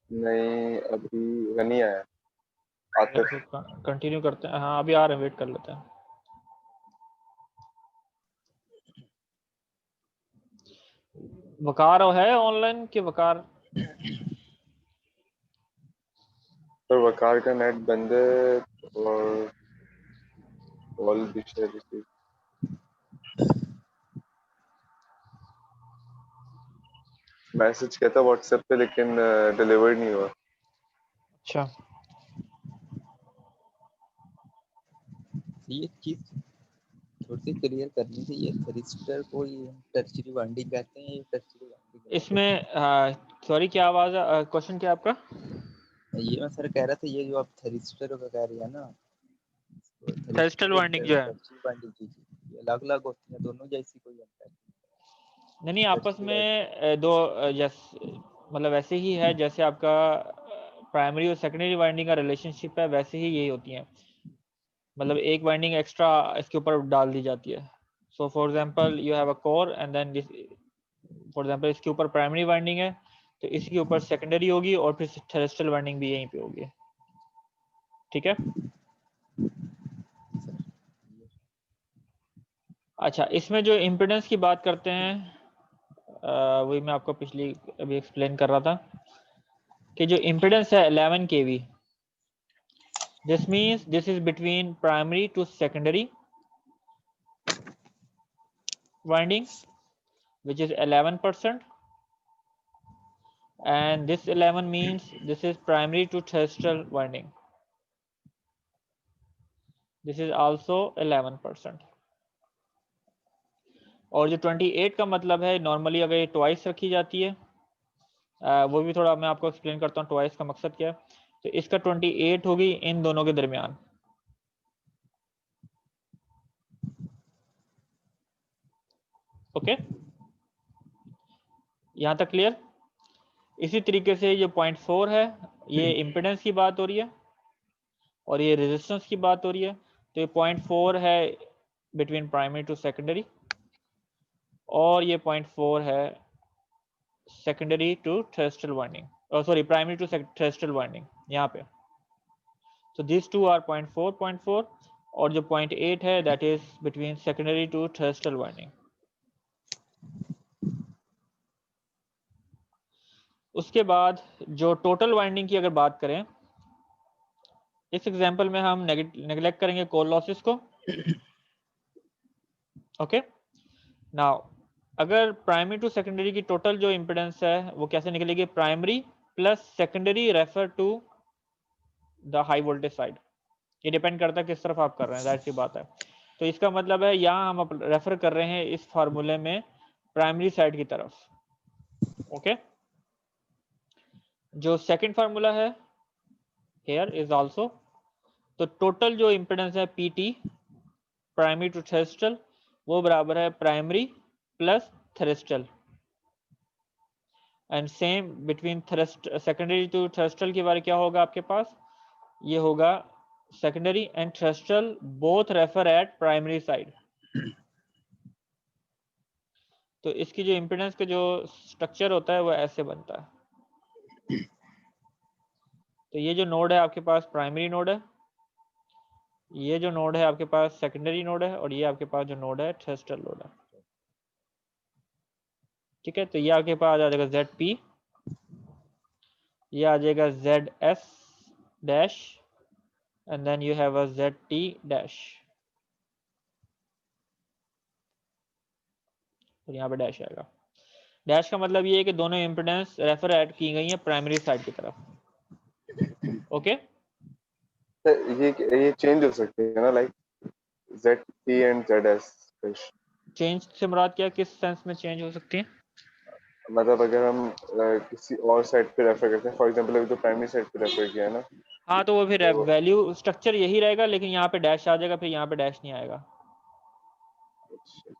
नहीं, अभी नहीं आया। आतिफ। इसको कंटिन्यू करते हैं। हाँ अभी आ रहे हैं, वेट कर लेते हैं। वकार है ऑनलाइन कि वकार? पर वकार का नेट बंद है और कॉल भी शायद रिसीव। मैसेज किया था व्हाट्सएप पे लेकिन डिलीवर नहीं हुआ। अच्छा ये चीज थोड़ी सी क्लियर करनी चाहिए। थरिस्टर को ये टर्शियरी वाइंडिंग कहते हैं, ये टर्शियरी वाइंडिंग है। इसमें सॉरी क्या आवाज है, क्वेश्चन क्या आपका? ये मैं सर कह रहा था, ये जो आप थरिस्टर का कह रही है ना, थर्स्टल थरिस्टर वाइंडिंग जो है, टर्शियरी वाइंडिंग की, ये अलग अलग होती है दोनों, जैसी कोई अंतर नहीं। नहीं आपस टर्शियरी वाइंडिंग में दो मतलब ऐसे ही है जैसे आपका प्राइमरी और सेकेंडरी वाइंडिंग का रिलेशनशिप है, वैसे ही यही होती है। मतलब एक वाइंडिंग एक्स्ट्रा इसके ऊपर डाल दी जाती है। So for example you have a core and then this, for example इसके ऊपर प्राइमरी वाइंडिंग है तो इसके ऊपर सेकेंडरी होगी और फिर थर्स्टल वाइंडिंग भी यहीं पे होगी। ठीक है। अच्छा इसमें जो इम्पिडेंस की बात करते हैं, वही मैं आपको पिछली अभी एक्सप्लेन कर रहा था कि जो इम्पिडेंस है 11 kV, this means this is between primary to secondary winding which is 11%, and this 11 means this is primary to terrestrial winding, this is also 11%। और जो 28 का मतलब है नॉर्मली अगर ये ट्वाइस रखी जाती है, वो भी थोड़ा मैं आपको एक्सप्लेन करता हूँ ट्वाइस का मकसद क्या है। तो इसका 28 होगी इन दोनों के दरमियान। ओके यहाँ तक क्लियर? इसी तरीके से ये 0.4 है, ये इम्पिडेंस की बात हो रही है और ये रेजिस्टेंस की बात हो रही है। तो ये 0.4 है बिटवीन प्राइमरी टू सेकेंडरी और ये 0.4 है secondary to tertiary winding, sorry primary to tertiary winding यहाँ पे। तो दिस टू आर 0.4 और जो 0.8 है that is between secondary to tertiary winding. उसके बाद जो टोटल वाइंडिंग की अगर बात करें, इस एग्जांपल में हम नेग्लेक्ट करेंगे कोर लॉसेस को। ओके नाउ अगर प्राइमरी टू सेकेंडरी की टोटल जो इम्पिडेंस है वो कैसे निकलेगी? Primary plus secondary refer to the high voltage side. ये डिपेंड करता है किस तरफ आप कर रहे हैं, जाहिर सी बात है। तो इसका मतलब है यहाँ हम रेफर कर रहे हैं इस फार्मूले में प्राइमरी साइड की तरफ। ओके जो सेकंड फार्मूला है हेयर इज आल्सो, तो टोटल जो इम्पिडेंस है पीटी प्राइमरी टू थर्स्टल वो बराबर है primary plus tertiary, and same between secondary to tertiary के बारे क्या होगा आपके पास? ये होगा secondary and tertiary both refer at primary side. तो इसकी जो इम्पिडेंस का जो स्ट्रक्चर होता है वो ऐसे बनता है। तो ये जो नोड है आपके पास प्राइमरी नोड है, ये जो नोड है आपके पास सेकेंडरी नोड है और ये आपके पास जो नोड है थर्स्टल नोड है। ठीक है तो ये आपके पास आ जाएगा जेड पी, ये आ जाएगा Z S dash and then you have a Z T dash, और यहाँ पे डैश आएगा। डैश का मतलब ये है कि दोनों इम्पिडेंस रेफर ऐड की गई है प्राइमरी साइड की तरफ। ओके ये चेंज हो सकती है ना, like ZP and ZS fish. Change से मुराद क्या, किस सेंस में चेंज हो सकती है? मतलब अगर हम किसी और साइड पे रेफर करते हैं, फॉर एग्जांपल अभी तो प्राइमरी साइड पे रेफर किया है ना, हाँ तो वो फिर तो वैल्यू स्ट्रक्चर यही रहेगा लेकिन यहाँ पे डैश आ जाएगा, फिर यहाँ पे डैश नहीं आएगा।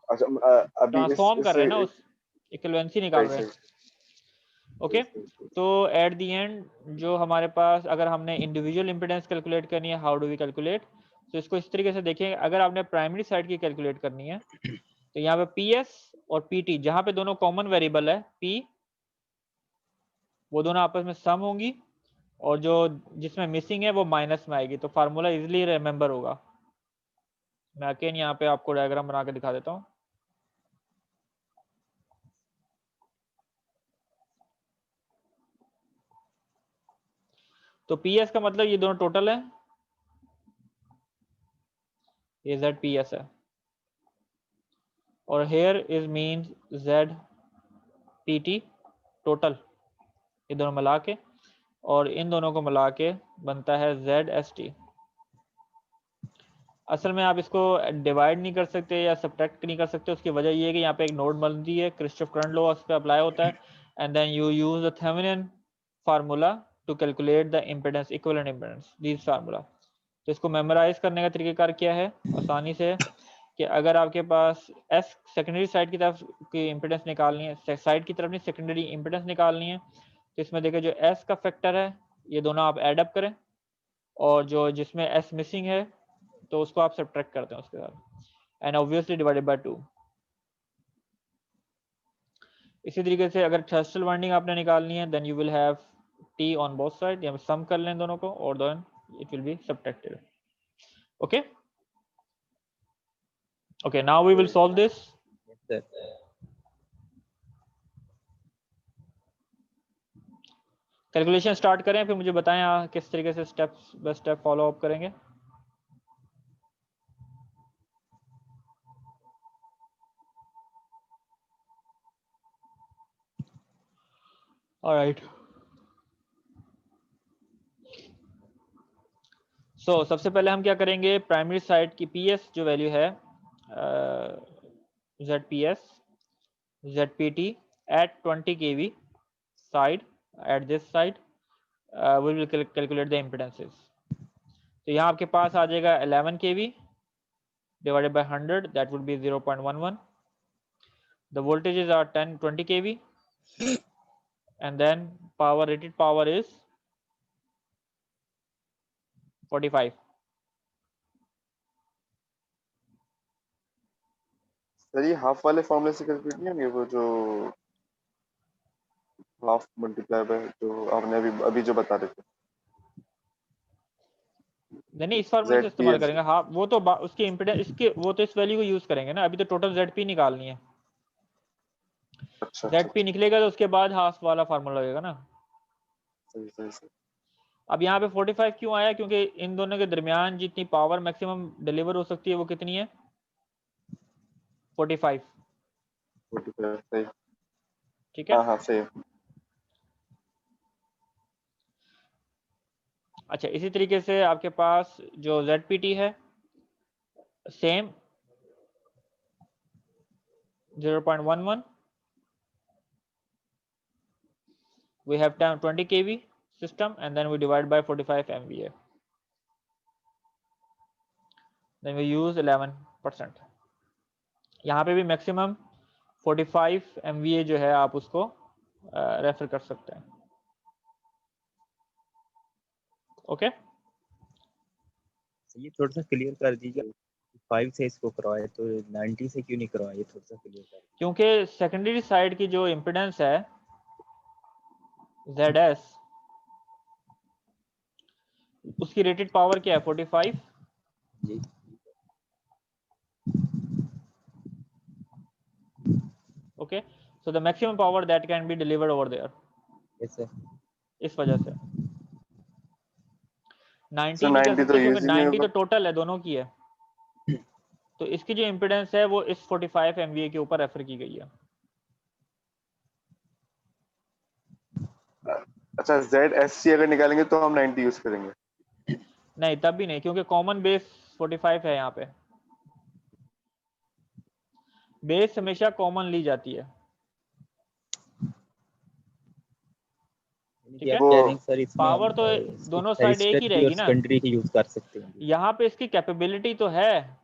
अच्छा अभी ट्रांसफॉर्म कर रहे इससे हैं ना, उस इक्विवेलेंसी निकाल सही रहे सही हैं। ओके सही। तो एट द एंड जो हमारे पास अगर हमने इंडिविजुअल इंपेडेंस कैलकुलेट करनी है, हाउ डू वी कैलकुलेट? तो इसको इस तरीके से देखें, अगर आपने प्राइमरी साइड की कैलकुलेट करनी है तो यहाँ पे पी एस और पी टी, जहाँ पे दोनों कॉमन वेरिएबल है, पी वो दोनों आपस में सम होंगी और जो जिसमें मिसिंग है वो माइनस में आएगी, तो फार्मूला इजीली रिमेंबर होगा। मैं अगेन यहाँ पे आपको डायग्राम बना के दिखा देता हूँ। तो पी एस का मतलब ये दोनों टोटल है, ये जेड पी एस है, और here is means Z P T total, ये दोनों मिला के, और इन दोनों को मिला के बनता है जेड एस टी। असल में आप इसको डिवाइड नहीं कर सकते या सब्ट्रैक्ट नहीं कर सकते, उसकी वजह ये है कि यहाँ पे एक नोड बनती है, क्रिस्टोफ करंट लॉ उस पर अप्लाई होता है, and then you use the Thevenin formula to calculate the impedance, equivalent impedance, this formula. तो इसको मेमोराइज करने का तरीकेकार क्या है आसानी से, कि अगर आपके पास एस सेकेंडरी साइड की तरफ की इम्पिडेंस निकालनी है, साइड की तरफ नहीं सेकेंडरी इम्पिडेंस निकालनी है, तो इसमें देखिए जो एस का फैक्टर है ये दोनों आप एड अप करें, और जो जिसमें एस मिसिंग है तो उसको आप सब्ट्रैक्ट करते हैं उसके साथ, एंड ऑब्वियसली डिवाइडेड बाय 2। इसी तरीके से अगर थ्रेशोल्ड वाइंडिंग आपने निकालनी है, then you will have T on both side, या सम कर लें दोनों को और then it will be subtracted. Okay okay, now we will solve this. Sir calculation start करें, फिर मुझे बताएं किस तरीके से step by step follow up करेंगे। ऑलराइट, सो सबसे पहले हम क्या करेंगे, प्राइमरी साइड की पीएस जो वैल्यू है Z P S Z P T at 20 kV side, at this side we will calculate the impedances। तो यहाँ आपके पास आ जाएगा 11 kV divided by 100, that would be 0.11। the voltages are 20 kV, and then rated power is 45। Sir ये half वाले फॉर्मूले से calculate नहीं होंगे, वो जो हाफ मल्टीप्लाई बाय जो आपने अभी अभी जो बता रहे थे, नहीं इस फॉर्मूले से इस्तेमाल ZPS। करेंगे, हाँ वो तो उसकी इम्पिडेंस इसके वो तो इस वैल्यू को यूज करेंगे ना, अभी तो टोटल ZP निकालनी है, अच्छा अच्छा ZP निकलेगा तो उसके बाद हाफ वाला फार्मूला लगेगा ना। सही सही सही। अब यहाँ पे 45 क्यों आया, क्योंकि इन दोनों के दरमियान जितनी पावर मैक्सिमम डिलीवर हो सकती है वो कितनी है, 45। 45 सही। ठीक है, हाँ हाँ सही। अच्छा इसी तरीके से आपके पास जो ZPT है same 0.11, we have 20 kV system and then we divide by 45 MVA, then we use 11%। यहाँ पे भी मैक्सिमम 45 MVA जो है आप उसको रेफर कर सकते हैं। ओके ये थोड़ा सा क्लियर कर दीजिए, 5 से इसको करवाए तो 90 से क्यों नहीं करवाए, थोड़ा सा क्लियर कर। क्योंकि सेकेंडरी साइड की जो इम्पिडेंस है ZS, उसकी रेटेड पावर क्या है 45 जी okay, so the maximum power that can be delivered over there, yes sir. इस वजह से 90 सर नहीं कर 90 तो सकते क्योंकि यूज ही नहीं 90 तो होगा। टोटल है दोनों की है, तो इसकी जो इम्पिडेंस है वो इस 45 MVA के ऊपर रेफर की गई है। अच्छा ZSC अगर निकालेंगे तो हम 90 यूज करेंगे। नहीं तब भी नहीं, क्योंकि कॉमन बेस 45 है यहाँ पे, बेस हमेशा कॉमन ली जाती है। ठीक है, आप कह रहे हैं सर इसमें पावर तो दोनों साइड एक ही रहेगी ना, सेकेंडरी की यूज कर सकते हैं। यहाँ पे इसकी कैपेबिलिटी तो है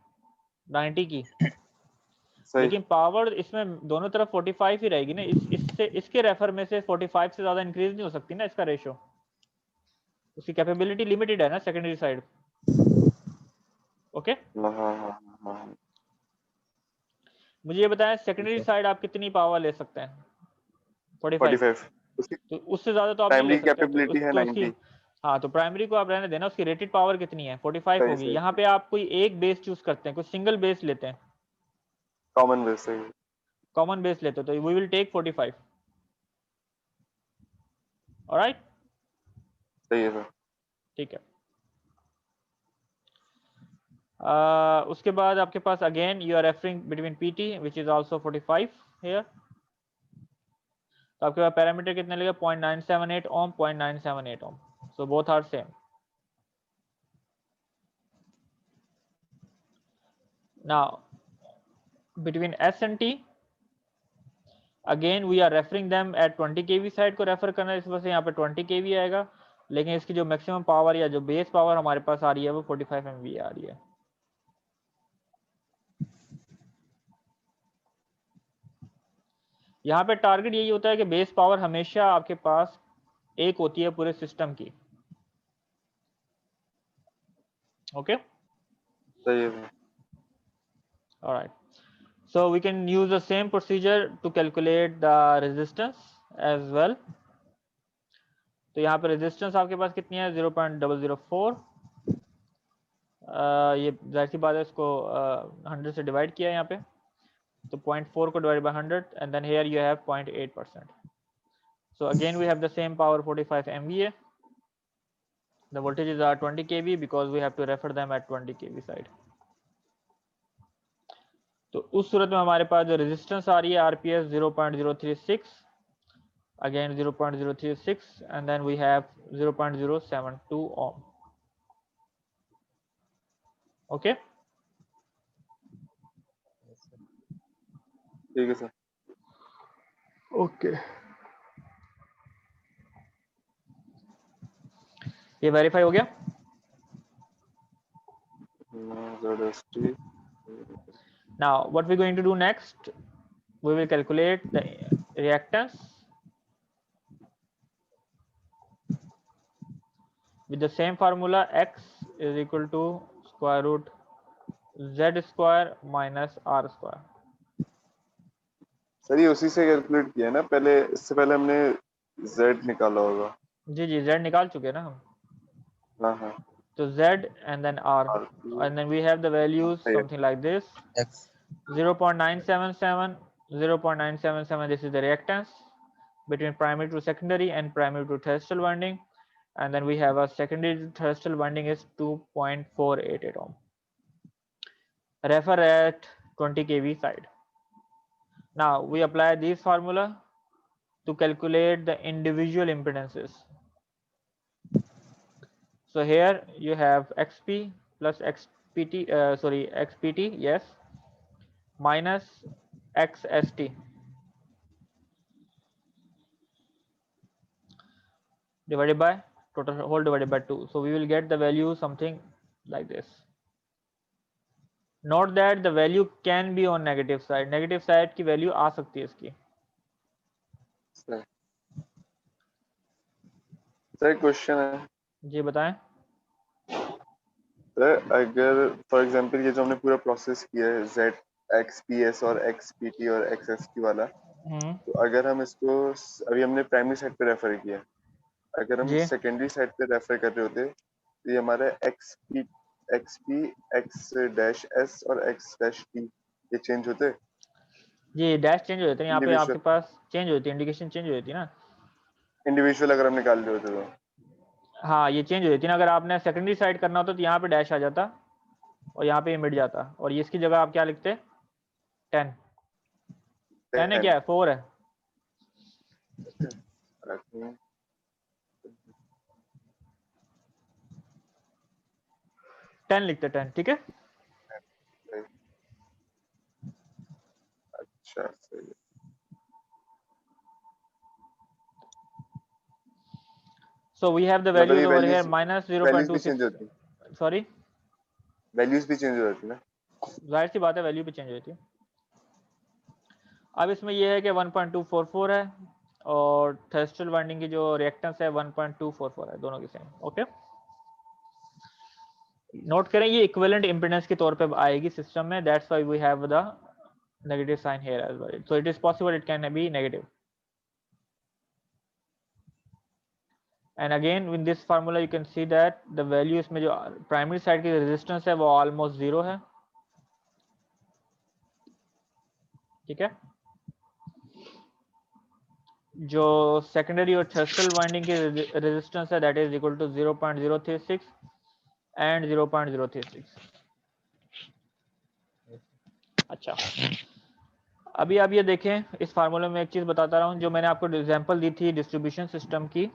90 की, सही। लेकिन पावर इसमें दोनों तरफ 45 ही रहेगी ना, इससे इसके रेफर में से 45 से ज्यादा इंक्रीज नहीं हो सकती ना इसका रेशो, उसकी कैपेबिलिटी लिमिटेड है ना सेकेंडरी साइड। ओके हाँ हाँ हाँ हाँ। मुझे ये बताएं सेकेंडरी साइड आप कितनी पावर ले सकते हैं, 45। 45 उसकी तो उससे ज्यादा तो आप नहीं ले प्राइमरी सकते, कैपेबिलिटी है तो उसकी 90। हाँ, तो प्राइमरी को आप रहने देना, उसकी रेटेड पावर कितनी है 45 सही होगी। सही यहाँ पे आप कोई एक बेस चूज करते हैं, कोई सिंगल बेस लेते हैं, कॉमन बेस सही है। कॉमन बेस लेते हैं, तो वी विल टेक 45। ऑलराइट, सही है सर। ठीक है। उसके बाद आपके पास again you are referring between PT which is also 45 here. तो आपके पास पैरामीटर कितने लगेगा 0.978 ohm, 0.978 ohm, so both are same. Now between S and T again we are referring them at 20 kV side को रेफर करना है, इस वजह से यहाँ पे 20 kV आएगा, लेकिन इसकी जो मैक्सिमम पावर या जो बेस पावर हमारे पास आ रही है वो 45 MVA आ रही है। यहाँ पे टारगेट यही होता है कि बेस पावर हमेशा आपके पास एक होती है पूरे सिस्टम की। ओके, सही है sir. Alright, so we can use the same procedure to calculate the resistance as well। तो यहाँ पे रेजिस्टेंस आपके पास कितनी है 0.004। ये जाहिर सी बात है, इसको 100 से डिवाइड किया है यहाँ पे, तो 0.4 को divide by 100 and then here you have 0.8%। so again we have the same power 45 MVA, the voltages are 20 kV because we have to refer them at 20 kV side। तो उस सूरत में हमारे पास जो रेजिस्टेंस आ रही है RPS 0.036, again 0.036 and then we have 0.072 ohm। okay, ठीक है sir. Okay, ये वेरीफाई हो गया। ZST Now what we're going to do next, we will calculate the reactance with the same formula, x is equal to square root z square minus r square। Sir ये उसी से calculate किया है ना पहले, इससे पहले हमने Z निकाला होगा। जी जी, z निकाल चुके हैं ना हम, हाँ हाँ। तो z and then r RP and then we have the values सही है। something like this, X 0.977, 0.977, this is the reactance between primary to secondary and primary to terrestrial winding, and then we have a secondary to terrestrial winding is 2.488 ohm, refer at 20 kV side। now we apply this formula to calculate the individual impedances। so here you have xp plus xpt xpt, yes, minus xst divided by total whole divided by 2, so we will get the value something like this। note that the value can be on negative side की value आ सकती है इसकी। Sir question है जी बताएं। Sir, अगर for example ये जो हमने पूरा प्रोसेस किया है ZXPS और XPT और XST वाला, तो अगर हम इसको अभी हमने प्राइमरी साइड पे रेफर किया, अगर हम जी सेकेंडरी साइड पे रेफर कर रहे होते तो ये हमारा XP X-S और X-T ये चेंज होते जी, डैश चेंज हो जाते हैं यहाँ पे, आपके इंडिविजुअल पास चेंज होती है, इंडिकेशन चेंज हो जाती है ना। इंडिविजुअल अगर हम निकाल रहे होते तो। हाँ, ये चेंज हो जाती है ना, अगर आपने सेकेंडरी साइड करना होता तो यहाँ पे डैश आ जाता और यहाँ पे ये मिट जाता, और ये इसकी जगह आप क्या लिखते 10। 10 है क्या है 4 है, 10 लिखते 10, ठीक है। अच्छा सही है। so we have the मतलब values ये over here values minus values भी चेंज 0.26, होती है, सॉरी वैल्यूज भी चेंज हो जाती है ना। जाहिर सी बात है वैल्यू भी चेंज हो जाती है। अब इसमें यह है कि 1.244 है और थर्स्टल वाइंडिंग की जो रिएक्टेंस है 1.244 है, दोनों की सेम। ओके, नोट करें ये इक्विवेलेंट इंपेडेंस के तौर पे आएगी सिस्टम में, that's why we have the negative sign here as well, so it is possible it can be negative. And again with this formula you can see that the value इसमें जो primary side की resistance है वो almost 0 है, ठीक है। जो secondary और थ्रेशोल्ड वाइंडिंग की रेजिस्टेंस है that is equal to 0.036 and 0.036। अच्छा, अभी आप ये देखें, इस फार्मूले में एक चीज बताता रहा हूं, जो मैंने आपको एग्जांपल दी थी डिस्ट्रीब्यूशन सिस्टम की,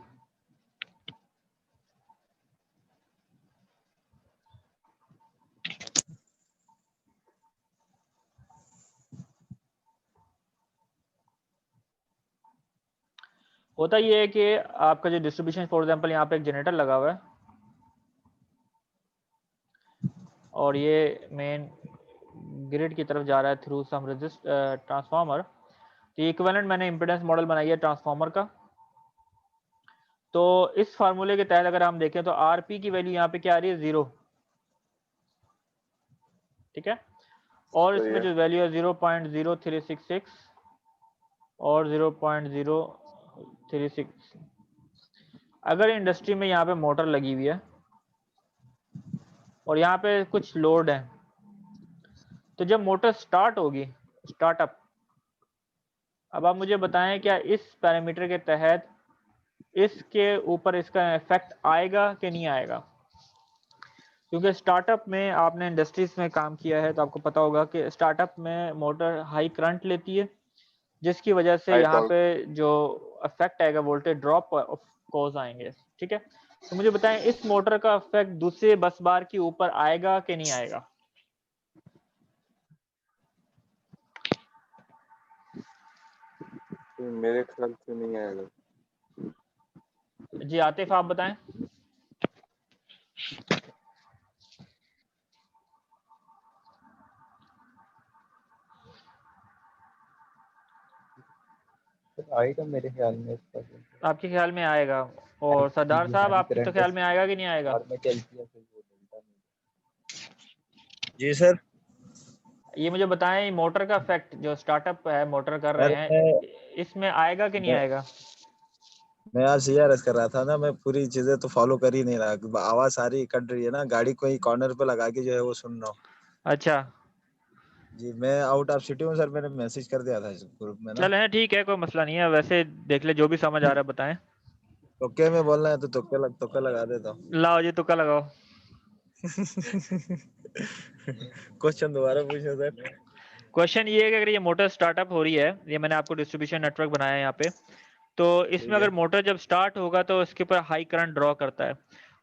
होता ये है कि आपका जो डिस्ट्रीब्यूशन, फॉर एग्जांपल यहाँ पे एक जनरेटर लगा हुआ है और ये मेन ग्रिड की तरफ जा रहा है थ्रू सम ट्रांसफार्मर। तो इक्विवेलेंट मैंने इम्पीडेंस मॉडल बनाई है ट्रांसफार्मर का। तो इस फार्मूले के तहत अगर हम देखें तो आरपी की वैल्यू यहाँ पे क्या आ रही है, 0, ठीक है। और इसमें जो वैल्यू है 0.0366 और 0.036। अगर इंडस्ट्री में यहाँ पे मोटर लगी हुई है और यहाँ पे कुछ लोड है, तो जब मोटर स्टार्ट होगी, स्टार्टअप, अब आप मुझे बताएं क्या इस पैरामीटर के तहत इसके ऊपर इसका इफेक्ट आएगा कि नहीं आएगा? क्योंकि स्टार्टअप में आपने इंडस्ट्रीज में काम किया है तो आपको पता होगा कि स्टार्टअप में मोटर हाई करंट लेती है, जिसकी वजह से यहाँ पे जो इफेक्ट आएगा वोल्टेज ड्रॉप कॉज आएंगे, ठीक है। तो मुझे बताएं इस मोटर का इफेक्ट दूसरे बस बार के ऊपर आएगा कि नहीं आएगा? मेरे ख्याल से नहीं आएगा। जी आतिफ आप बताएं। आएगा मेरे ख्याल में इसका। आपके ख्याल में आएगा? और सरदार साहब आपके तो ख्याल में आएगा कि नहीं आएगा? और मैं जी सर, ये मुझे बताएं मोटर का इफेक्ट जो स्टार्टअप है मोटर कर रहे हैं, इसमें आएगा कि नहीं आएगा? मैं आज सीआरएस कर रहा था ना, मैं पूरी चीजें तो फॉलो कर ही नहीं रहा, आवाज सारी कट रही है ना, गाड़ी कोई कॉर्नर पे लगा के जो है वो सुन रहा हूँ। अच्छा जी, मैं आउट ऑफ सिटी हूँ सर, मैंने मैसेज कर दिया था ग्रुप में ना। चले ठीक है, कोई मसला नहीं है, वैसे देख ले जो भी समझ आ रहा है बताएं। तुक्के में बोलना है तो तुक्का लगा देता हूँ। लाओ जी तुक्का लगाओ। क्वेश्चन दोबारा पूछो सर। क्वेश्चन ये है कि अगर ये मोटर स्टार्टअप हो रही है, ये मैंने आपको डिस्ट्रीब्यूशन नेटवर्क बनाया है यहाँ पे, तो इसमें अगर मोटर जब स्टार्ट होगा तो इसके ऊपर हाई करंट ड्रॉ करता है,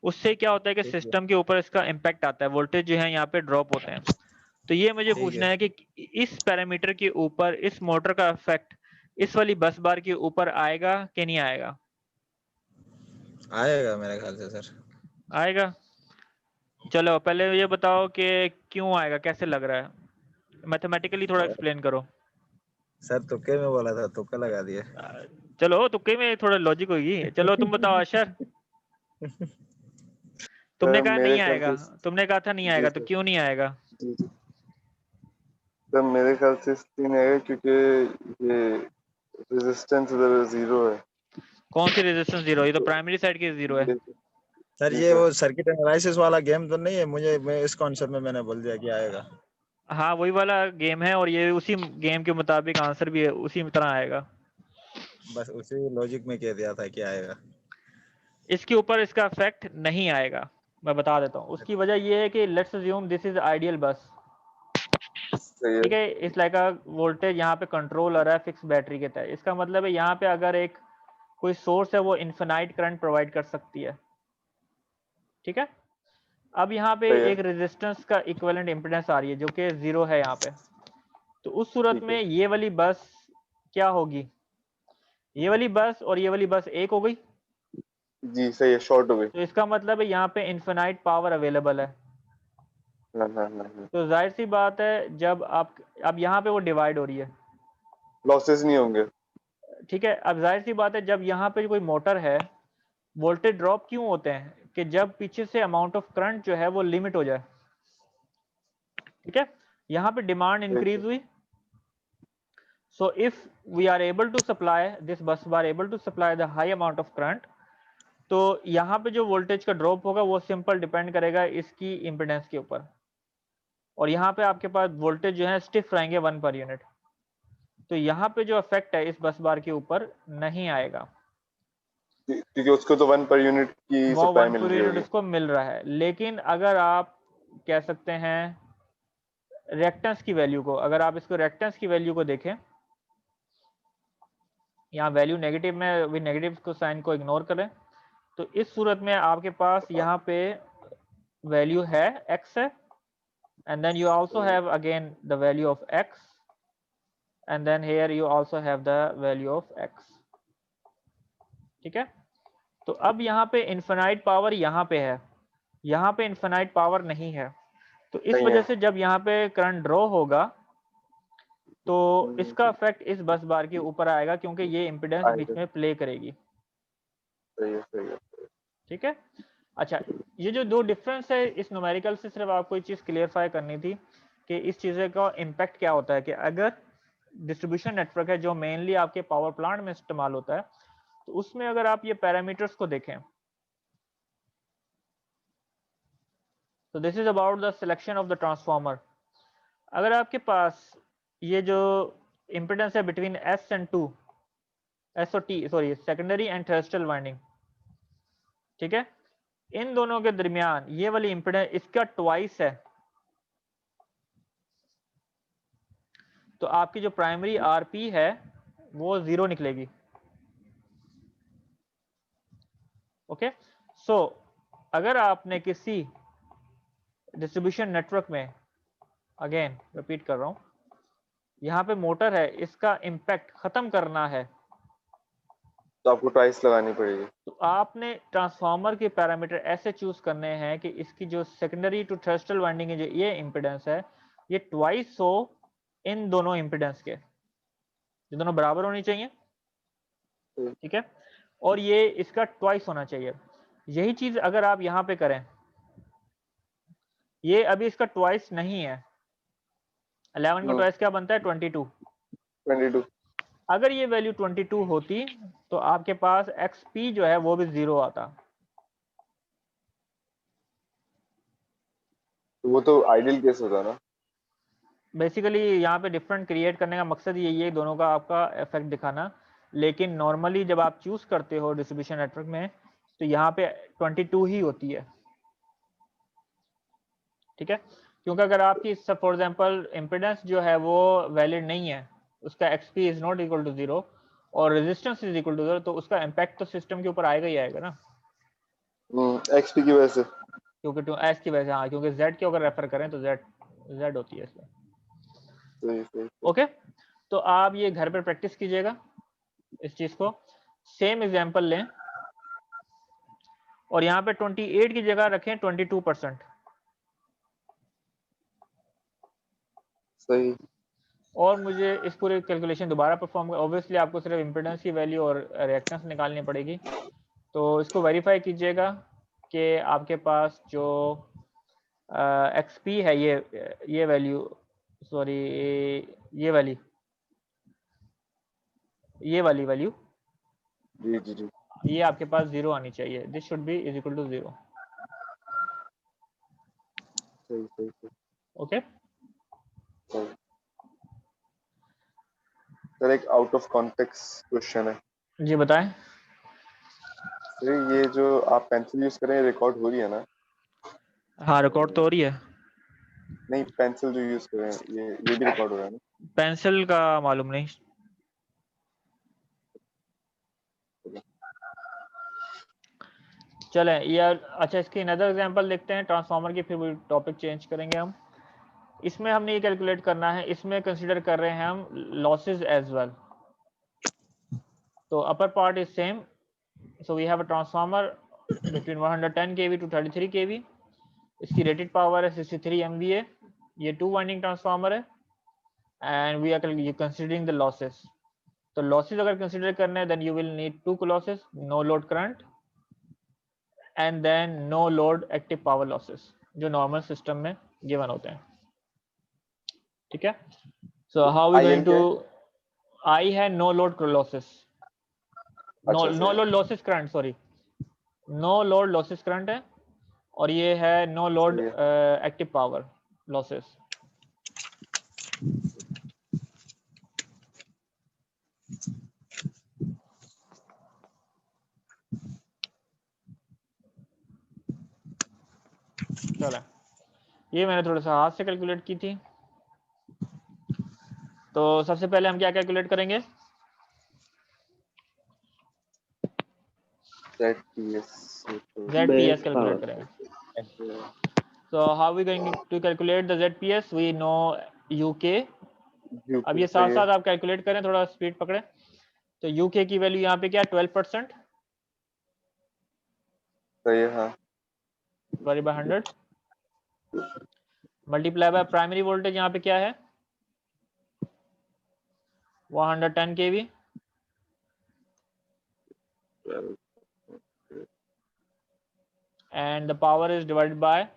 उससे क्या होता है कि सिस्टम के ऊपर इसका इम्पैक्ट आता है, वोल्टेज जो है यहाँ पे ड्रॉप होते हैं। तो ये मुझे पूछना है कि इस पैरामीटर के ऊपर इस मोटर का इफेक्ट इस वाली बस बार के ऊपर आएगा कि नहीं आएगा? आएगा मेरे ख्याल से सर। आएगा। चलो पहले ये बताओ कि क्यों आएगा, कैसे लग रहा है, मैथमेटिकली थोड़ा एक्सप्लेन करो। सर तुक्के में बोला था, तुक्का लगा दिया। चलो तुक्के में थोड़ा लॉजिक होगी। चलो तुम बताओ अशर। तुमने कहा नहीं आएगा, तुमने कहा था नहीं आएगा, तो क्यों नहीं आएगा? जी जी सर, मेरे ख्याल से इसलिए नहीं आएगा क्योंकि ये रेजिस्टेंस इधर 0 है। कौन सी रेजिस्टेंस 0? ये तो प्राइमरी साइड की 0 है सर। ये वो सर्किट एनालिसिस वाला गेम तो नहीं है? मैं इस कॉन्सेप्ट में मैंने बोल दिया कि आएगा। हाँ वही वाला गेम है और ये उसी गेम के मुताबिक आंसर भी है, उसी तरह आएगा। बस उसी लॉजिक में कह दिया था कि आएगा। इसके ऊपर इसका इफेक्ट नहीं आएगा, मैं बता देता हूँ। उसकी वजह ये है कि let's assume this is ideal बस, ठीक है। इस लाइक का वोल्टेज यहाँ पे कंट्रोलर है फिक्स बैटरी के तहत। इसका मतलब है यहाँ पे अगर एक कोई सोर्स है वो इन्फिनाइट करंट प्रोवाइड कर सकती है, ठीक है। अब यहाँ पे एक रेजिस्टेंस का इक्विवेलेंट इंपीडेंस आ रही है जो कि 0 है यहाँ पे। तो उस सूरत में ये वाली बस क्या होगी, ये वाली बस और ये वाली बस एक हो गई। जी सही है, शॉर्ट हो गई। तो इसका मतलब है यहाँ पे इन्फिनाइट पावर अवेलेबल है। तो जाहिर सी बात है जब आप अब यहाँ पे वो डिवाइड हो रही है, लॉसेस नहीं होंगे, ठीक है। अब जाहिर सी बात है जब यहाँ पे कोई मोटर है, वोल्टेज ड्रॉप क्यों होते हैं कि जब पीछे से अमाउंट ऑफ करंट जो है वो लिमिट हो जाए, ठीक है। यहाँ पे डिमांड इंक्रीज हुई, so if we are able to supply this bus bar able to supply the high amount of current, तो यहाँ पे जो वोल्टेज का ड्रॉप होगा वो सिंपल डिपेंड करेगा इसकी इम्पिडेंस के ऊपर, और यहाँ पे आपके पास वोल्टेज जो है स्टिफ रहेंगे 1 पर यूनिट। तो यहाँ पे जो इफेक्ट है इस बस बार के ऊपर नहीं आएगा, क्योंकि उसको तो 1 पर यूनिट की वो सप्लाई 1 मिल पर रही यूनिट होगी। उसको मिल रहा है। लेकिन अगर आप कह सकते हैं रिएक्टेंस की वैल्यू को, अगर आप इसको रिएक्टेंस की वैल्यू को देखें, यहाँ वैल्यू नेगेटिव में भी नेगेटिव को साइन को इग्नोर करें, तो इस सूरत में आपके पास यहाँ पे वैल्यू है x है, and then you also have again the value of x, and then here you also have the value of x। ठीक है, तो अब यहाँ पे इनफिनाइट पावर यहाँ पे है, यहाँ पे इनफिनाइट पावर नहीं है, तो इस नहीं वजह है। से जब यहाँ पे करंट ड्रॉ होगा तो इसका इफेक्ट इस बस बार के ऊपर आएगा, क्योंकि ये इम्पिडेंस बीच आएगा। में प्ले करेगी। सही है, सही है। ठीक है, अच्छा, ये जो दो डिफरेंस है इस न्यूमेरिकल से, सिर्फ आपको एक चीज क्लियरफाई करनी थी कि इस चीज़ का इम्पैक्ट क्या होता है कि अगर डिस्ट्रीब्यूशन नेटवर्क है जो मेनली आपके पावर प्लांट में इस्तेमाल होता है, तो उसमें अगर आप ये पैरामीटर्स को देखें, तो this is about the selection of the transformer. अगर आपके पास ये जो इम्पिडेंस है between S and to, S और T, sorry, secondary and terminal winding, ठीक है, इन दोनों के दरमियान ये वाली इम्पिडेंस इसका ट्वाइस है, तो आपकी जो प्राइमरी आरपी है वो 0 निकलेगी। ओके, सो अगर आपने किसी डिस्ट्रीब्यूशन नेटवर्क में, अगेन रिपीट कर रहा हूं, यहाँ पे मोटर है, इसका इम्पैक्ट खत्म करना है, तो आपको ट्वाइस लगानी पड़ेगी। तो आपने ट्रांसफार्मर के पैरामीटर ऐसे चूज करने हैं कि इसकी जो सेकेंडरी टू टर्मिनल वाइंडिंग है, जो ये इम्पिडेंस है, ये ट्वाइस हो इन दोनों इम्पिडेंस के, ये दोनों बराबर होनी चाहिए। ठीक है, और ये इसका ट्वाइस होना चाहिए। यही चीज अगर आप यहाँ पे करें, ये अभी इसका ट्वाइस नहीं है, 11 का ट्वाइस क्या बनता है 22। अगर ये वैल्यू 22 होती तो आपके पास XP जो है वो भी 0 आता। वो तो आइडियल केस होता ना। बेसिकली यहाँ पे डिफरेंट क्रिएट करने का मकसद यही है, दोनों का आपका इफेक्ट दिखाना, लेकिन नॉर्मली जब आप चूज करते हो डिस्ट्रीब्यूशन नेटवर्क में तो यहाँ पे 22 ही होती है। ठीक है, क्योंकि अगर आपकी फॉर एग्जांपल इम्पिडेंस जो है वो वैलिड नहीं है, उसका XP is not equal to 0 और रेजिस्टेंस इज इक्वल टू 0, तो उसका इम्पैक्ट तो सिस्टम के ऊपर आएगा ही आएगा ना, XP की वजह से, क्योंकि टू एस की वजह से। हाँ, क्योंकि Z की अगर रेफर करें तो Z होती है इसमें। ओके, तो आप ये घर पर प्रैक्टिस कीजिएगा इस चीज को। सेम एग्जांपल लें और यहाँ पे 28 की जगह रखें 22%। सही। और मुझे इस पूरे कैलकुलेशन दोबारा परफॉर्म कर, ऑब्वियसली आपको सिर्फ इम्पिडेंस की वैल्यू और रिएक्टेंस निकालनी पड़ेगी, तो इसको वेरीफाई कीजिएगा कि आपके पास जो XP है, ये वैल्यू, सॉरी, ये वाली वैल्यू, जी जी जी, ये आपके पास 0 आनी चाहिए। This should be is equal to 0। सही सही सही। ओके, सर एक आउट ऑफ कॉन्टेक्स्ट क्वेश्चन है। जी बताएं। सर ये जो आप पेंसिल यूज कर रहे हैं रिकॉर्ड हो रही है ना? हाँ, रिकॉर्ड तो हो रही है। नहीं, पेंसिल जो यूज कर रहे हैं ये भी रिकॉर्ड हो रहा है ना? पेंसिल का मालूम नहीं। चलें यार, अच्छा, इसकी अनदर एग्जांपल देखते हैं ट्रांसफार्मर की, फिर टॉपिक चेंज करेंगे हम। इसमें हमने ये कैलकुलेट करना है, इसमें कंसीडर कर रहे हैं हम लॉसेस एज वेल। तो upper part is same, so we have a transformer between 110 kV to 33 kV। इसकी रेटेड पावर है 63 MVA। ये 2 वाइंडिंग ट्रांसफार्मर है and we are considering the losses. तो लॉसेस अगर कंसीडर करना है then you will need 2 losses, no load current and then no load active power losses, जो normal system में गिवन होते हैं। ठीक है, so how we going to, I है no load losses, no load losses current, sorry, no load losses current है, और ये है no load active power losses. चलो, ये मैंने थोड़ा सा हाथ से कैलकुलेट की थी। तो सबसे पहले हम क्या कैलकुलेट करेंगे? ZPS कैलकुलेट करेंगे। So how we going to calculate the ZPS? We know UK। अब ये साथ साथ आप कैलकुलेट करें, थोड़ा स्पीड पकड़े। तो UK की वैल्यू यहाँ पे क्या है? 12%। सही है, हाँ। Divided by 100 multiply by primary voltage यहाँ पे क्या है? 110 kV, and the power is divided by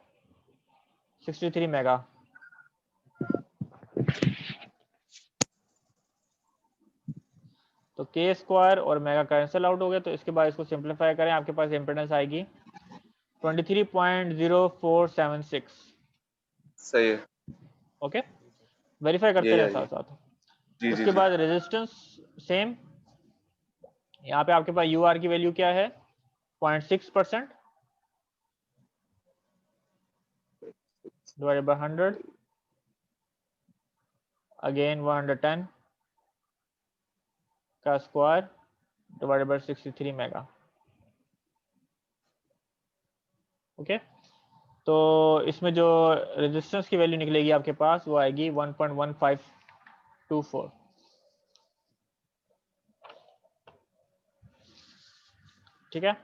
63 mega. तो के स्क्वायर और मेगा कैंसिल आउट हो गए, तो इसके बाद इसको सिंप्लीफाई करें, आपके पास इम्पीडेंस आएगी 23.0476। सही है। ओके, वेरीफाई करते रहे साथ साथ। उसके बाद रेजिस्टेंस सेम, यहाँ पे आपके पास यूआर की वैल्यू क्या है? 0.6% डिवाइडेड बाय 100, अगेन 110 का square divided by 63 mega. Okay, तो इसमें जो रेजिस्टेंस की वैल्यू निकलेगी आपके पास वो आएगी 1.1524। ठीक है,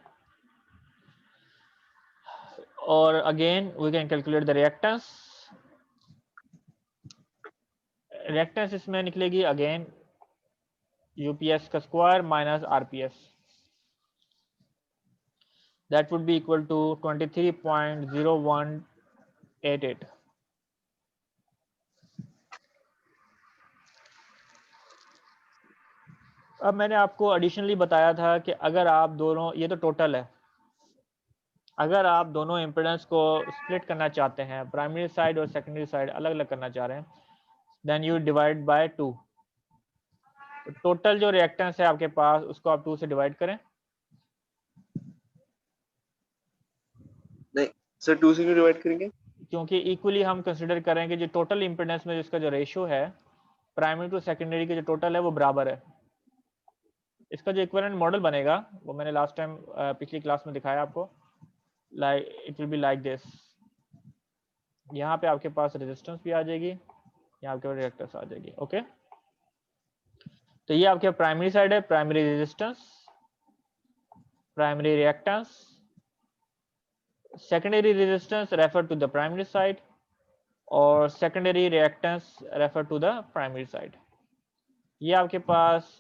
और again we can calculate the reactance. Reactance इसमें निकलेगी अगेन यूपीएस का square minus RPS, that would be equal to 23.0188। अब मैंने आपको एडिशनली बताया था कि अगर आप दोनों, ये तो टोटल है, अगर आप दोनों इम्पीडेंस को स्प्लिट करना चाहते हैं, प्राइमरी साइड और सेकेंडरी साइड अलग अलग करना चाह रहे हैं, देन यू डिवाइड बाय 2। तो टोटल जो रिएक्टेंस है आपके पास उसको आप 2 से डिवाइड करें। नहीं सर, 2 से क्यों डिवाइड करेंगे? क्योंकि इक्वली हम कंसीडर करेंगे जो टोटल इम्पीडेंस में जिसका जो रेशियो है प्राइमरी टू सेकेंडरी के जो टोटल है वो बराबर है। इसका जो इक्विवेलेंट मॉडल बनेगा वो मैंने लास्ट टाइम पिछली क्लास में दिखाया आपको, like it will B like this. यहाँ पे आपके पास रेजिस्टेंस भी आ जाएगी, यहाँ आपके पास रिएक्टेंस आ जाएगी। ओके, तो ये आपके प्राइमरी साइड है, primary resistance, primary reactance, secondary resistance refer to the primary side, और secondary reactance refer to the primary side. ये आपके पास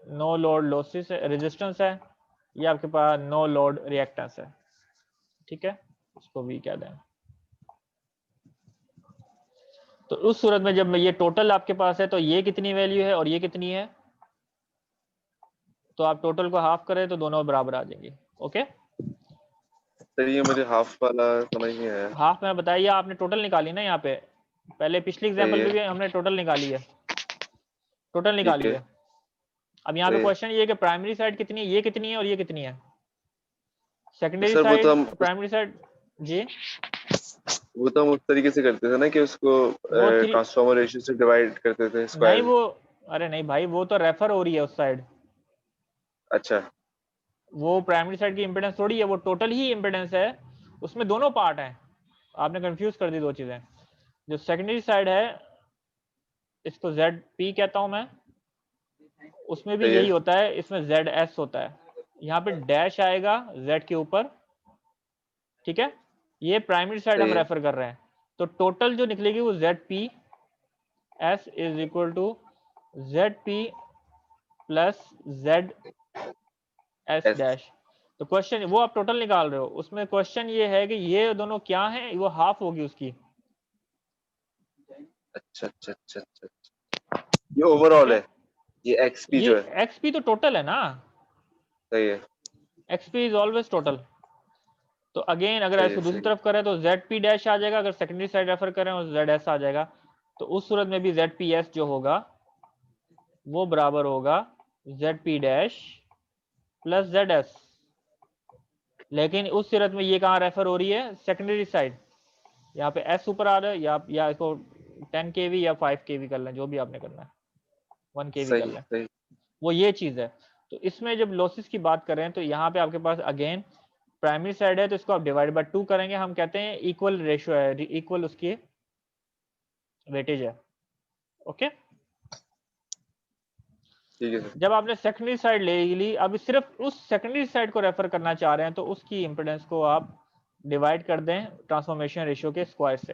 नो लोड लॉसेस रेजिस्टेंस है, ये आपके पास नो लोड रिएक्टेंस है। ठीक है, इसको भी क्या दें। तो उस सूरत में जब ये टोटल आपके पास है तो ये कितनी वैल्यू है और ये कितनी है, तो आप टोटल को हाफ करें तो दोनों बराबर आ जाएंगे। ओके, सर ये मुझे हाफ वाला समझ नहीं आया। हाफ में बताइए, आपने टोटल निकाली ना यहाँ पे, पहले पिछली एग्जांपल में भी हमने टोटल निकाली है, टोटल निकाली है। अब यहाँ पे क्वेश्चन ये है कि प्राइमरी साइड कितनी है, ये कितनी है और ये कितनी है, सेकेंडरी साइड, प्राइमरी साइड। जी, वो तो हम उस तरीके से करते थे ना कि उसको ट्रांसफार्मर रेशियो से डिवाइड करते थे स्क्वायर। नहीं वो, अरे नहीं भाई, वो तो रेफर हो रही है उस साइड। अच्छा, वो प्राइमरी साइड की इम्पीडेंस थोड़ी है, वो टोटल ही इम्पीडेंस है, उसमें दोनों पार्ट हैं। आपने कंफ्यूज कर दी दो चीजें। जो सेकेंडरी साइड है इसको ZP कहता हूं मैं, उसमें भी यही होता है, इसमें ZS होता है, यहाँ पे डैश आएगा Z के ऊपर। ठीक है, ये प्राइमरी साइड हम रेफर कर रहे हैं, तो टोटल जो निकलेगी वो ZPS is equal to ZP plus ZS dash. तो क्वेश्चन वो आप टोटल निकाल रहे हो, उसमें क्वेश्चन ये है कि ये दोनों क्या है, वो हाफ होगी उसकी। अच्छा अच्छा अच्छा अच्छा, ये ओवरऑल है, ये XP जो है। XP तो टोटल है ना, सही है, XP इज ऑलवेज टोटल। तो अगेन अगर सही ऐसे है, दूसरी सही तरफ करें तो ZP डैश आ जाएगा, अगर सेकेंडरी साइड रेफर करें और ZS आ जाएगा, तो उस सूरत में भी ZPS जो होगा वो बराबर होगा ZP डैश प्लस ZS। लेकिन उस सूरत में ये कहाँ रेफर हो रही है, सेकेंडरी साइड। यहाँ पे S ऊपर आ रहा है, या इसको 10 kV या 5 kV कर लें, जो भी आपने करना है, 1 kV कर सही लें, सही। वो ये चीज़ है। तो इसमें जब लॉसेस की बात करें तो यहाँ पे आपके पास अगेन प्राइमरी साइड है, तो इसको आप डिवाइड बाय 2 करेंगे, हम कहते हैं इक्वल रेशियो है, इक्वल उसकी वेटेज है। ओके, ठीक है सर। जब आपने सेकेंडरी साइड ले ली, अब सिर्फ उस सेकेंडरी साइड को रेफर करना चाह रहे हैं, तो उसकी इंपेडेंस को आप डिवाइड कर दें ट्रांसफॉर्मेशन रेशियो के स्क्वायर से।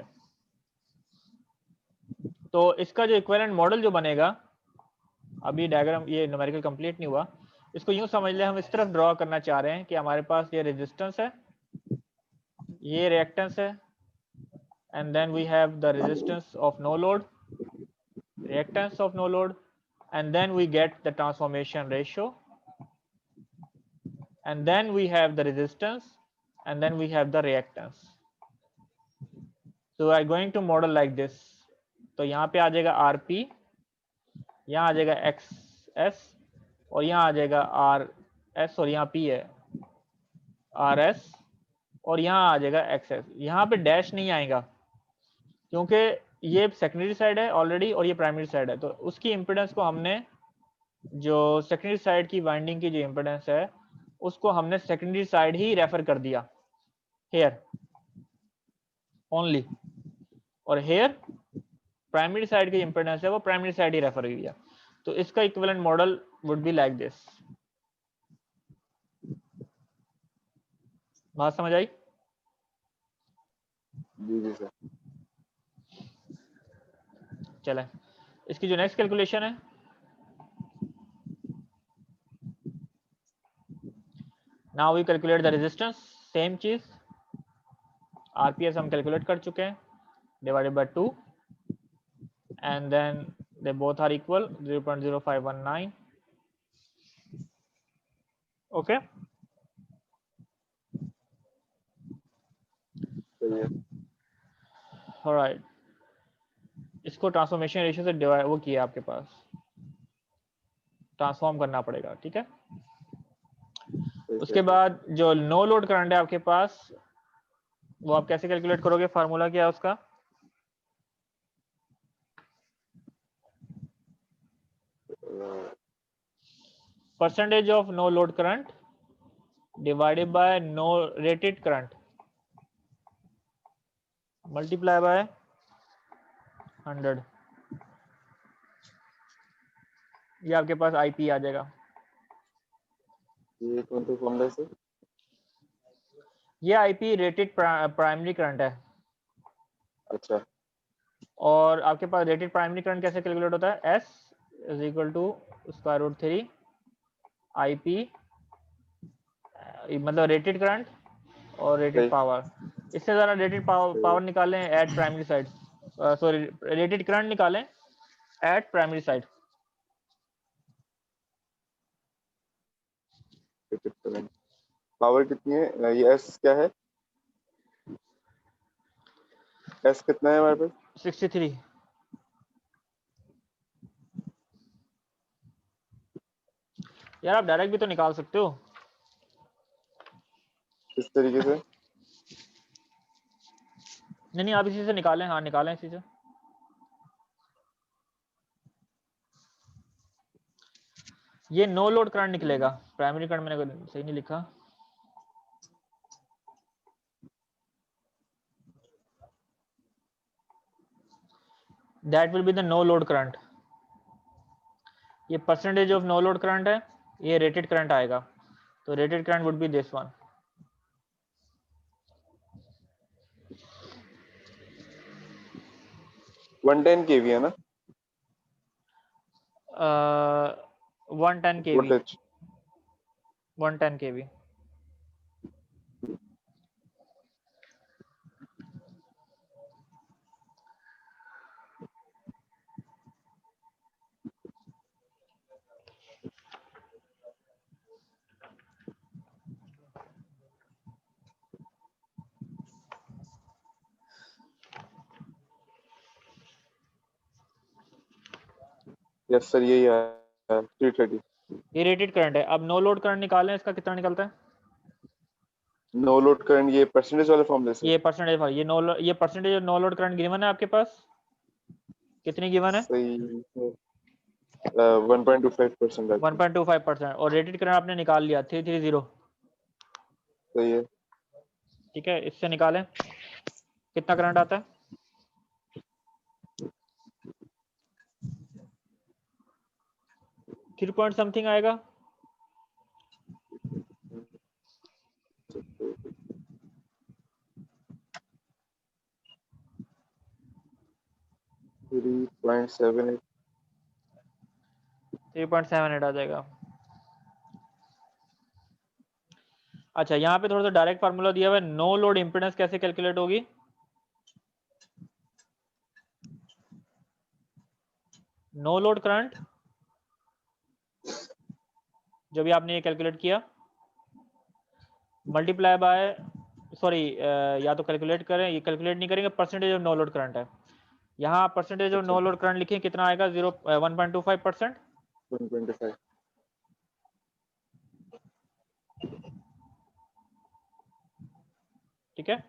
तो इसका जो इक्विवेलेंट मॉडल जो बनेगा, अभी डायग्राम ये न्यूमेरिकल कंप्लीट नहीं हुआ, इसको यूं समझ लें, हम इस तरफ ड्रॉ करना चाह रहे हैं कि हमारे पास ये रेजिस्टेंस है, ये रिएक्टेंस है, and then we have the resistance of no load, reactance of no load, and then we get the transformation ratio, and then we have the resistance, and then we have the reactance. So we are going to model like this. तो यहाँ पे आ जाएगा RP, यहाँ आ जाएगा XS, और यहाँ आ जाएगा RS, और यहाँ P है RS, और यहाँ आ जाएगा XS। यहाँ पे डैश नहीं आएगा क्योंकि ये सेकेंडरी साइड है ऑलरेडी और ये प्राइमरी साइड है, तो उसकी इम्पिडेंस को हमने, जो सेकेंडरी साइड की वाइंडिंग की जो इम्पिडेंस है, उसको हमने सेकेंडरी साइड ही रेफर कर दिया हेयर ओनली, और हेयर प्राइमरी साइड की इम्पिडेंस है वो प्राइमरी साइड ही रेफर किया। तो इसका equivalent model would be like this. बात समझ आई? जी जी सर। चले, इसकी जो नेक्स्ट कैलकुलेशन है, now we calculate the resistance, same चीज, RPS हम कैलकुलेट कर चुके हैं, divided by 2, and then they both are equal 0.0519. okay, सही है। alright, इसको ट्रांसफॉर्मेशन रेशियो से डिवाइड वो किया, आपके पास ट्रांसफॉर्म करना पड़ेगा, ठीक है। सही उसके सही। बाद जो नो लोड करंट है आपके पास, वो आप कैसे कैलकुलेट करोगे, फार्मूला क्या है उसका, percentage of no load current divided by no rated current multiply by 100, ये आपके पास IP आ जाएगा। ये कौन सा फॉर्मूला है सर? ये IP रेटेड प्राइमरी करंट है। अच्छा। और आपके पास रेटेड प्राइमरी करंट कैसे कैलकुलेट होता है, S is equal to √3 IP, मतलब रेटेड करंट और रेटेड पावर। इससे ज़्यादा रेटेड पावर निकालें at primary side, sorry rated current निकालें एट प्राइमरी साइड। पावर कितनी है, ये एस क्या है, एस कितना है हमारे पास? 63। यार आप डायरेक्ट भी तो निकाल सकते हो। इस तरीके से? नहीं आप इसी से निकालें, हाँ निकालें इसी से। ये नो लोड करंट निकलेगा, प्राइमरी करंट मैंने सही नहीं लिखा, that will be the no load current. ये percentage of no load current है, ये रेटेड करंट आएगा, तो rated current would be this one. One 10 kV है ना? 110 kV, voltage. 110 kV। Yes sir, यही है 330। ये रेटेड करंट है। अब नो लोड करंट निकालें, इसका कितना निकलता है? नो लोड करंट ये परसेंटेज वाले फॉर्मूले से ये परसेंटेज, ये percentage no load current given है आपके पास, कितनी गिवन है? सही है। 1.25% 1.25%। और रेटेड करंट आपने निकाल लिया 330। सही है। ठीक है, इससे निकालें कितना करंट आता है? 3 पॉइंट समथिंग आएगा। 3.78। 3.78 आ जाएगा। अच्छा, यहाँ पे थोड़ा सा डायरेक्ट फार्मूला दिया हुआ है। नो लोड इम्पीडेंस कैसे कैलकुलेट होगी? नो लोड करंट जो भी आपने ये कैलकुलेट किया, मल्टीप्लाई बाय, सॉरी, या तो कैलकुलेट करें, ये कैलकुलेट नहीं करेंगे, percentage of no load current है। यहाँ percentage of no load current लिखें, कितना आएगा? 1.25%। 1.25। ठीक है,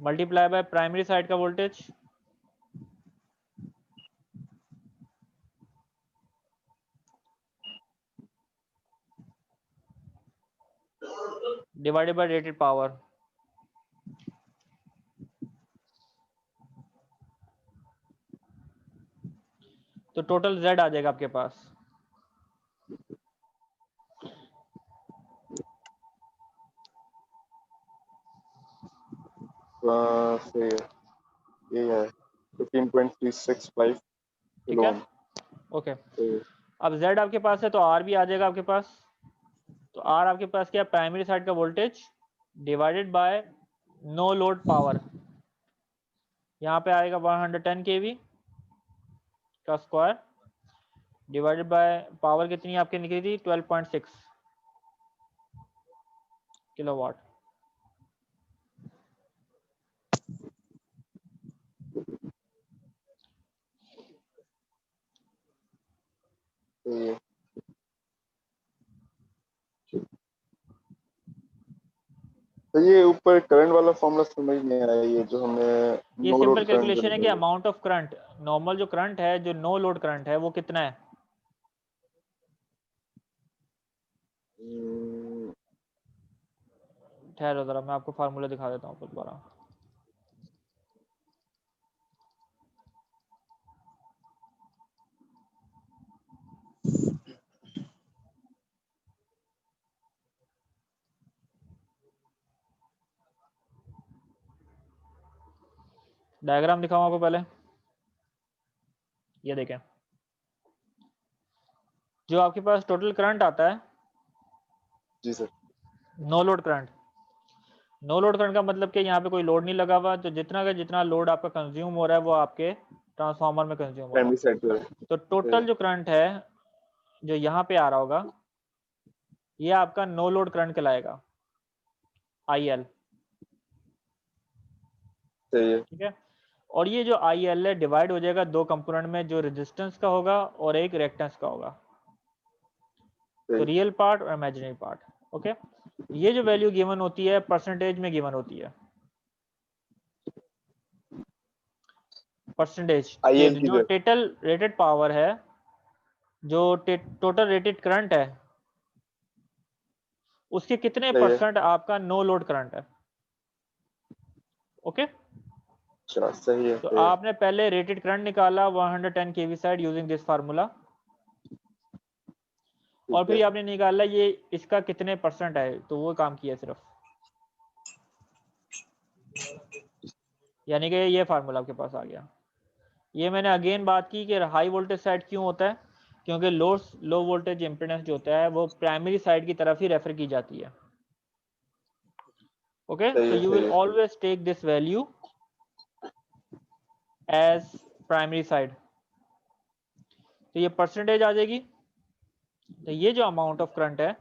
मल्टीप्लाई बाय प्राइमरी साइड का voltage, divided by rated power. तो टोटल Z आ जाएगा आपके पास। सही है, ये है 15.365 ठीक है, किलो। ओके। अब Z आपके पास है तो R भी आ जाएगा आपके पास। तो R आपके पास क्या? प्राइमरी साइड का voltage divided by no load power. यहाँ पे आएगा 110 kV का स्क्वायर डिवाइडेड बाय पावर कितनी आपकी निकली थी? 12.6 किलोवाट। सही है। तो ये ऊपर करंट वाला फॉर्मूला समझ नहीं आया, ये जो हमने ये नो सिंपल लोड करंट जो कैलकुलेशन है कि निकाला। अमाउंट ऑफ करंट, नॉर्मल जो करंट है, जो नो लोड करंट है, वो कितना है? ठहरो जरा, मैं आपको फार्मूला दिखा देता हूँ दोबारा। डायग्राम दिखाऊं आपको पहले, ये देखें। जो आपके पास टोटल करंट आता है, जी sir. No load current, no load current का मतलब कि यहाँ पे कोई लोड नहीं लगा हुआ, तो जितना का जितना लोड आपका कंज्यूम हो रहा है वो आपके ट्रांसफार्मर में कंज्यूम हो रहा प्राइमरी साइड है। पे। तो टोटल जो करंट है जो यहाँ पे आ रहा होगा, ये आपका नो लोड करंट कहलाएगा, IL। सही है। ठीक है, और ये जो IL है डिवाइड हो जाएगा दो कंपोनेंट में, जो रेजिस्टेंस का होगा और एक रिएक्टेंस का होगा। तो रियल पार्ट और इमेजिनरी पार्ट। ओके, ये जो वैल्यू गिवन होती है परसेंटेज में गिवन होती है। परसेंटेज IL की जो टोटल रेटेड पावर है, जो टोटल रेटेड करंट है, उसके कितने परसेंट आपका नो लोड करंट है। ओके, अच्छा सही है। तो आपने पहले रेटेड करंट निकाला 110 kV side using this formula, और फिर आपने निकाला ये इसका कितने परसेंट है, तो वो काम किया सिर्फ, यानी कि ये फार्मूला आपके पास आ गया। ये मैंने अगेन बात की कि हाई वोल्टेज साइड क्यों होता है, क्योंकि लो वोल्टेज इम्पीडेंस जो होता है वो प्राइमरी साइड की तरफ ही रेफर की जाती है। Okay, so you will always take this value as primary side. तो ये परसेंटेज आ जाएगी। तो ये जो अमाउंट ऑफ करंट है